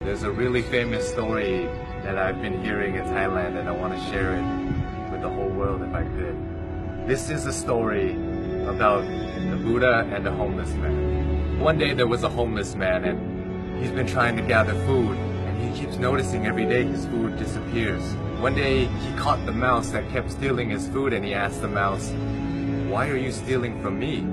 There's a really famous story that I've been hearing in Thailand and I want to share it with the whole world if I could. This is a story about the Buddha and a homeless man. One day there was a homeless man and he's been trying to gather food and he keeps noticing every day his food disappears. One day he caught the mouse that kept stealing his food and he asked the mouse, "Why are you stealing from me?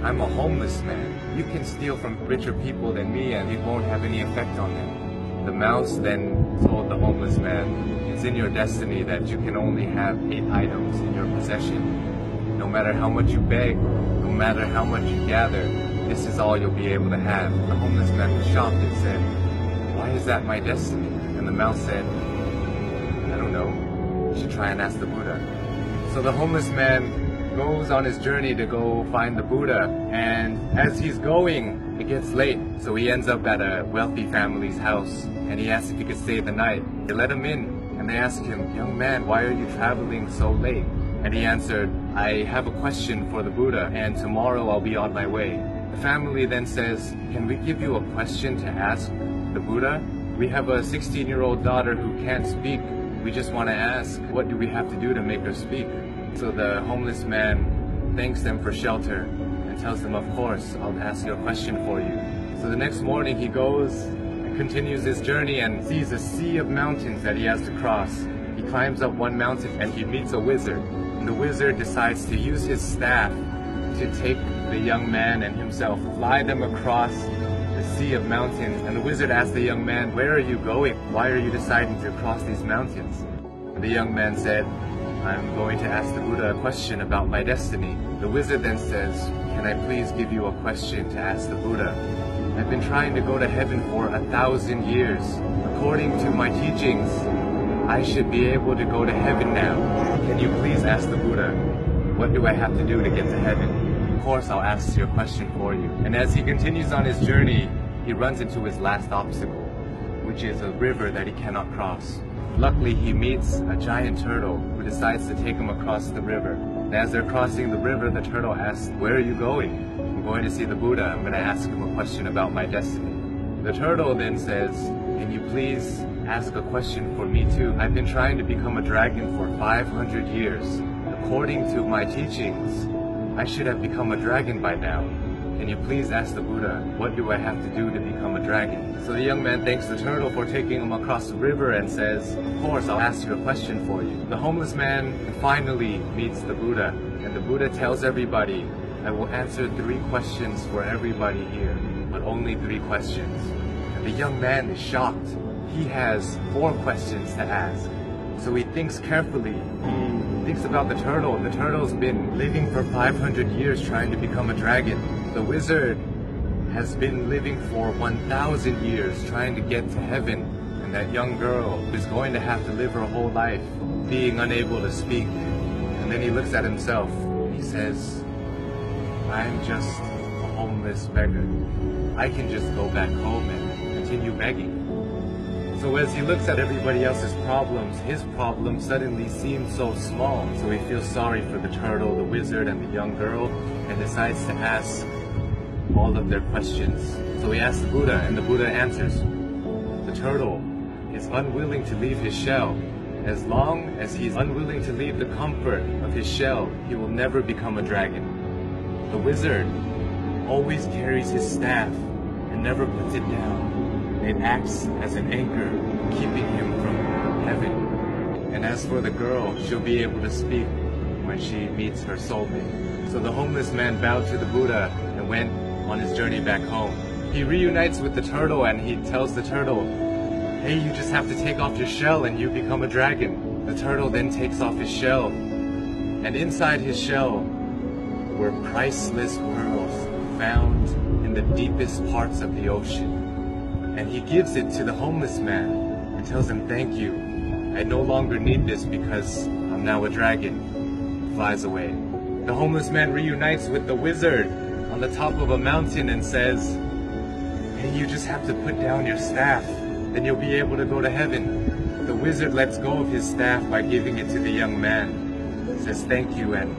I'm a homeless man. You can steal from richer people than me and it won't have any effect on them." The mouse then told the homeless man, "It's in your destiny that you can only have 8 items in your possession. No matter how much you beg, no matter how much you gather, this is all you'll be able to have." The homeless man was shocked and said, "Why is that my destiny?" And the mouse said, "I don't know. You should try and ask the Buddha." So the homeless man goes on his journey to go find the Buddha, and as he's going, it gets late, so he ends up at a wealthy family's house, and he asks if he could stay the night. They let him in, and they ask him, "Young man, why are you traveling so late?" And he answered, "I have a question for the Buddha, and tomorrow I'll be on my way." The family then says, "Can we give you a question to ask the Buddha? We have a 16-year-old daughter who can't speak. We just want to ask, what do we have to do to make her speak?" So the homeless man thanks them for shelter and tells them, "Of course, I'll ask your question for you." So the next morning he goes and continues his journey and sees a sea of mountains that he has to cross. He climbs up one mountain and he meets a wizard. And the wizard decides to use his staff to take the young man and himself, fly them across the sea of mountains. And the wizard asks the young man, "Where are you going? Why are you deciding to cross these mountains?" And the young man said, "I'm going to ask the Buddha a question about my destiny." The wizard then says, "Can I please give you a question to ask the Buddha? I've been trying to go to heaven for 1,000 years. According to my teachings, I should be able to go to heaven now. Can you please ask the Buddha, what do I have to do to get to heaven?" "Of course, I'll ask your question for you." And as he continues on his journey, he runs into his last obstacle, which is a river that he cannot cross. Luckily, he meets a giant turtle who decides to take him across the river. And as they're crossing the river, the turtle asks, "Where are you going?" "I'm going to see the Buddha. I'm going to ask him a question about my destiny." The turtle then says, "Can you please ask a question for me too? I've been trying to become a dragon for 500 years. According to my teachings, I should have become a dragon by now. Can you please ask the Buddha, what do I have to do to become a dragon?" So the young man thanks the turtle for taking him across the river and says, "Of course, I'll ask you a question for you." The homeless man finally meets the Buddha, and the Buddha tells everybody, "I will answer 3 questions for everybody here, but only 3 questions." And the young man is shocked. He has 4 questions to ask. So he thinks carefully. He thinks about the turtle. The turtle's been living for 500 years trying to become a dragon. The wizard has been living for 1,000 years trying to get to heaven. And that young girl is going to have to live her whole life being unable to speak. And then he looks at himself. He says, "I'm just a homeless beggar. I can just go back home and continue begging." So as he looks at everybody else's problems, his problem suddenly seems so small. So he feels sorry for the turtle, the wizard, and the young girl, and decides to ask all of their questions. So he asks the Buddha, and the Buddha answers. The turtle is unwilling to leave his shell. As long as he's unwilling to leave the comfort of his shell, he will never become a dragon. The wizard always carries his staff and never puts it down. It acts as an anchor, keeping him from heaven. And as for the girl, she'll be able to speak when she meets her soulmate. So the homeless man bowed to the Buddha and went on his journey back home. He reunites with the turtle and he tells the turtle, "Hey, you just have to take off your shell and you become a dragon." The turtle then takes off his shell, and inside his shell were priceless pearls found in the deepest parts of the ocean. And he gives it to the homeless man and tells him, "Thank you. I no longer need this because I'm now a dragon." Flies away. The homeless man reunites with the wizard on the top of a mountain and says, "Hey, you just have to put down your staff, then you'll be able to go to heaven." The wizard lets go of his staff by giving it to the young man, says thank you, and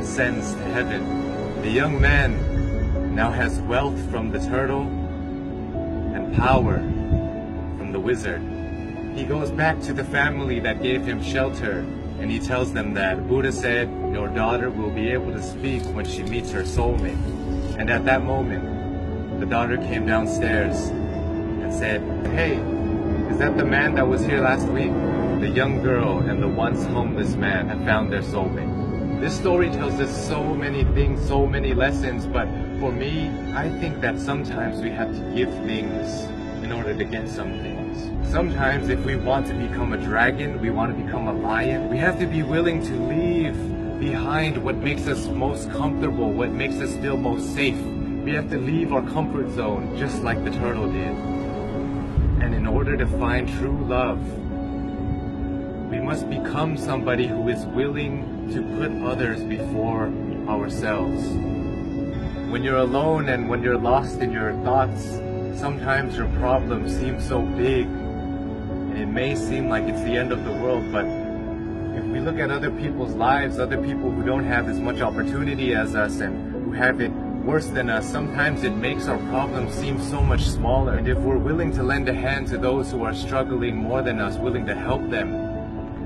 ascends to heaven. The young man now has wealth from the turtle and power from the wizard. He goes back to the family that gave him shelter, and he tells them that Buddha said your daughter will be able to speak when she meets her soulmate. And at that moment, the daughter came downstairs and said, "Hey, is that the man that was here last week?" The young girl and the once homeless man have found their soulmate. This story tells us so many things, so many lessons, but for me, I think that sometimes we have to give things in order to get some things. Sometimes if we want to become a dragon, we want to become a lion, we have to be willing to leave behind what makes us most comfortable, what makes us feel most safe. We have to leave our comfort zone just like the turtle did. And in order to find true love, we must become somebody who is willing to put others before ourselves. When you're alone and when you're lost in your thoughts, sometimes your problems seem so big and it may seem like it's the end of the world, but if we look at other people's lives, other people who don't have as much opportunity as us and who have it worse than us, sometimes it makes our problems seem so much smaller. And if we're willing to lend a hand to those who are struggling more than us, willing to help them,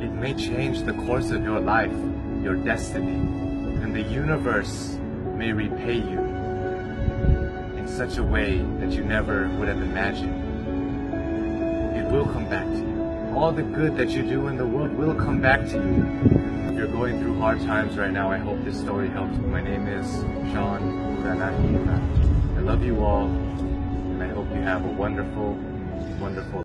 it may change the course of your life, your destiny, and the universe may repay you in such a way that you never would have imagined. It will come back to you. All the good that you do in the world will come back to you. If you're going through hard times right now, I hope this story helps you. My name is Sean. I love you all, and I hope you have a wonderful, wonderful